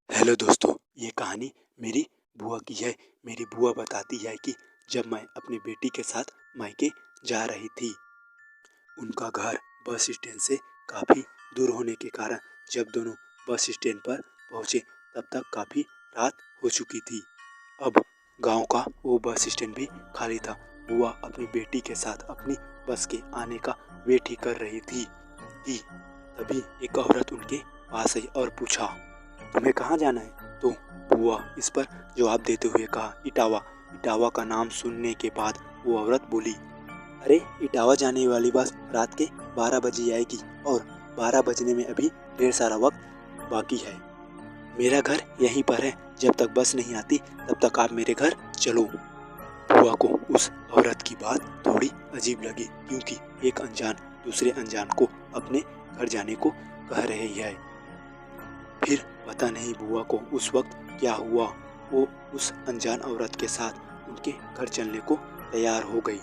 Hello दोस्तों, ये कहानी मेरी बुआ की है। मेरी बुआ बताती है कि जब मैं अपनी बेटी के साथ मायके जा रही थी, उनका घर बस स्टैंड से काफ़ी दूर होने के कारण जब दोनों बस स्टैंड पर पहुँचे तब तक काफ़ी रात हो चुकी थी। अब गांव का वो बस स्टैंड भी खाली था। बुआ अपनी बेटी के साथ अपनी बस के आने का वेट ही कर रही थी कि तभी एक औरत उनके पास आई और पूछा, तुम्हें कहाँ जाना है? तो बुआ इस पर जवाब देते हुए कहा, इटावा। इटावा का नाम सुनने के बाद वो औरत बोली, अरे इटावा जाने वाली बस रात के 12 बजे आएगी और 12 बजने में अभी ढेर सारा वक्त बाकी है। मेरा घर यहीं पर है, जब तक बस नहीं आती तब तक आप मेरे घर चलो। बुआ को उस औरत की बात थोड़ी अजीब लगी, क्योंकि एक अनजान दूसरे अनजान को अपने घर जाने को कह रही है। फिर पता नहीं बुआ को उस वक्त क्या हुआ, वो उस अनजान औरत के साथ उनके घर चलने को तैयार हो गई।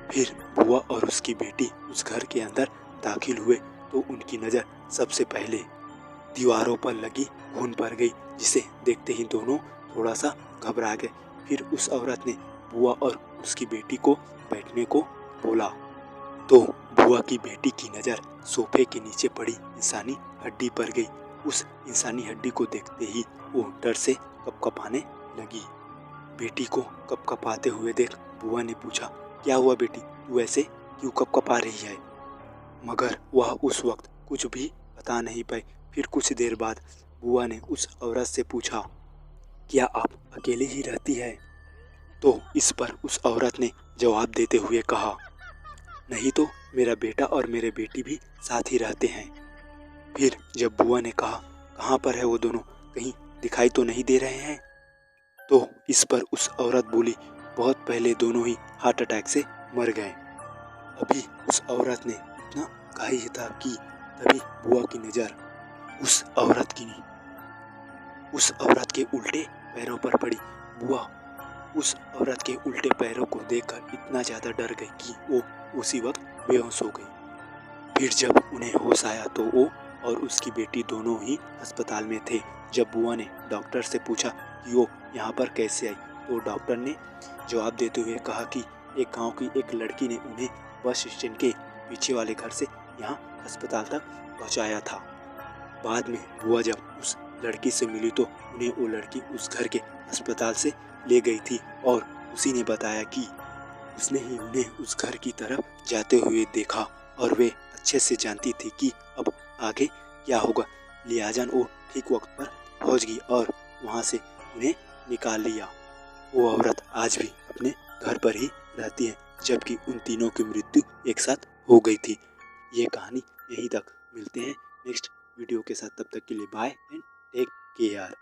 फिर बुआ और उसकी बेटी उस घर के अंदर दाखिल हुए तो उनकी नज़र सबसे पहले दीवारों पर लगी खून पर गई, जिसे देखते ही दोनों थोड़ा सा घबरा गए। फिर उस औरत ने बुआ और उसकी बेटी को बैठने को बोला तो बुआ की बेटी की नज़र सोफे के नीचे पड़ी इंसानी हड्डी पर गई। उस इंसानी हड्डी को देखते ही वो डर से कपकपाने लगी। बेटी को कपकपाते हुए देख बुआ ने पूछा, क्या हुआ बेटी, तू ऐसे क्यों कपकपा रही है? मगर वह उस वक्त कुछ भी बता नहीं पाई। फिर कुछ देर बाद बुआ ने उस औरत से पूछा, क्या आप अकेले ही रहती है? तो इस पर उस औरत ने जवाब देते हुए कहा, नहीं तो मेरा बेटा और मेरे बेटी भी साथ ही रहते हैं। फिर जब बुआ ने कहा, कहाँ पर है वो दोनों, कहीं दिखाई तो नहीं दे रहे हैं? तो इस पर उस औरत बोली, बहुत पहले दोनों ही हार्ट अटैक से मर गए। अभी उस औरत ने इतना कहा ही था कि तभी बुआ की नज़र उस औरत के उल्टे पैरों पर पड़ी। बुआ उस औरत के उल्टे पैरों को देखकर इतना ज़्यादा डर गई कि वो उसी वक्त बेहोश हो गई। फिर जब उन्हें होश आया तो वो और उसकी बेटी दोनों ही अस्पताल में थे। जब बुआ ने डॉक्टर से पूछा कि वो यहाँ पर कैसे आई, तो डॉक्टर ने जवाब देते हुए कहा कि एक गांव की एक लड़की ने उन्हें बस स्टैंड के पीछे वाले घर से यहाँ अस्पताल तक पहुँचाया था। बाद में बुआ जब उस लड़की से मिली तो उन्हें वो लड़की उस घर के अस्पताल से ले गई थी और उसी ने बताया कि उसने ही उन्हें उस घर की तरफ जाते हुए देखा और वे अच्छे से जानती थी कि अब आगे क्या होगा। लिहाजा वो ठीक वक्त पर पहुंच गई और वहां से उन्हें निकाल लिया। वो औरत आज भी अपने घर पर ही रहती है, जबकि उन तीनों की मृत्यु एक साथ हो गई थी। ये कहानी यहीं तक। मिलते हैं नेक्स्ट वीडियो के साथ, तब तक के लिए बाय एंड टेक केयर।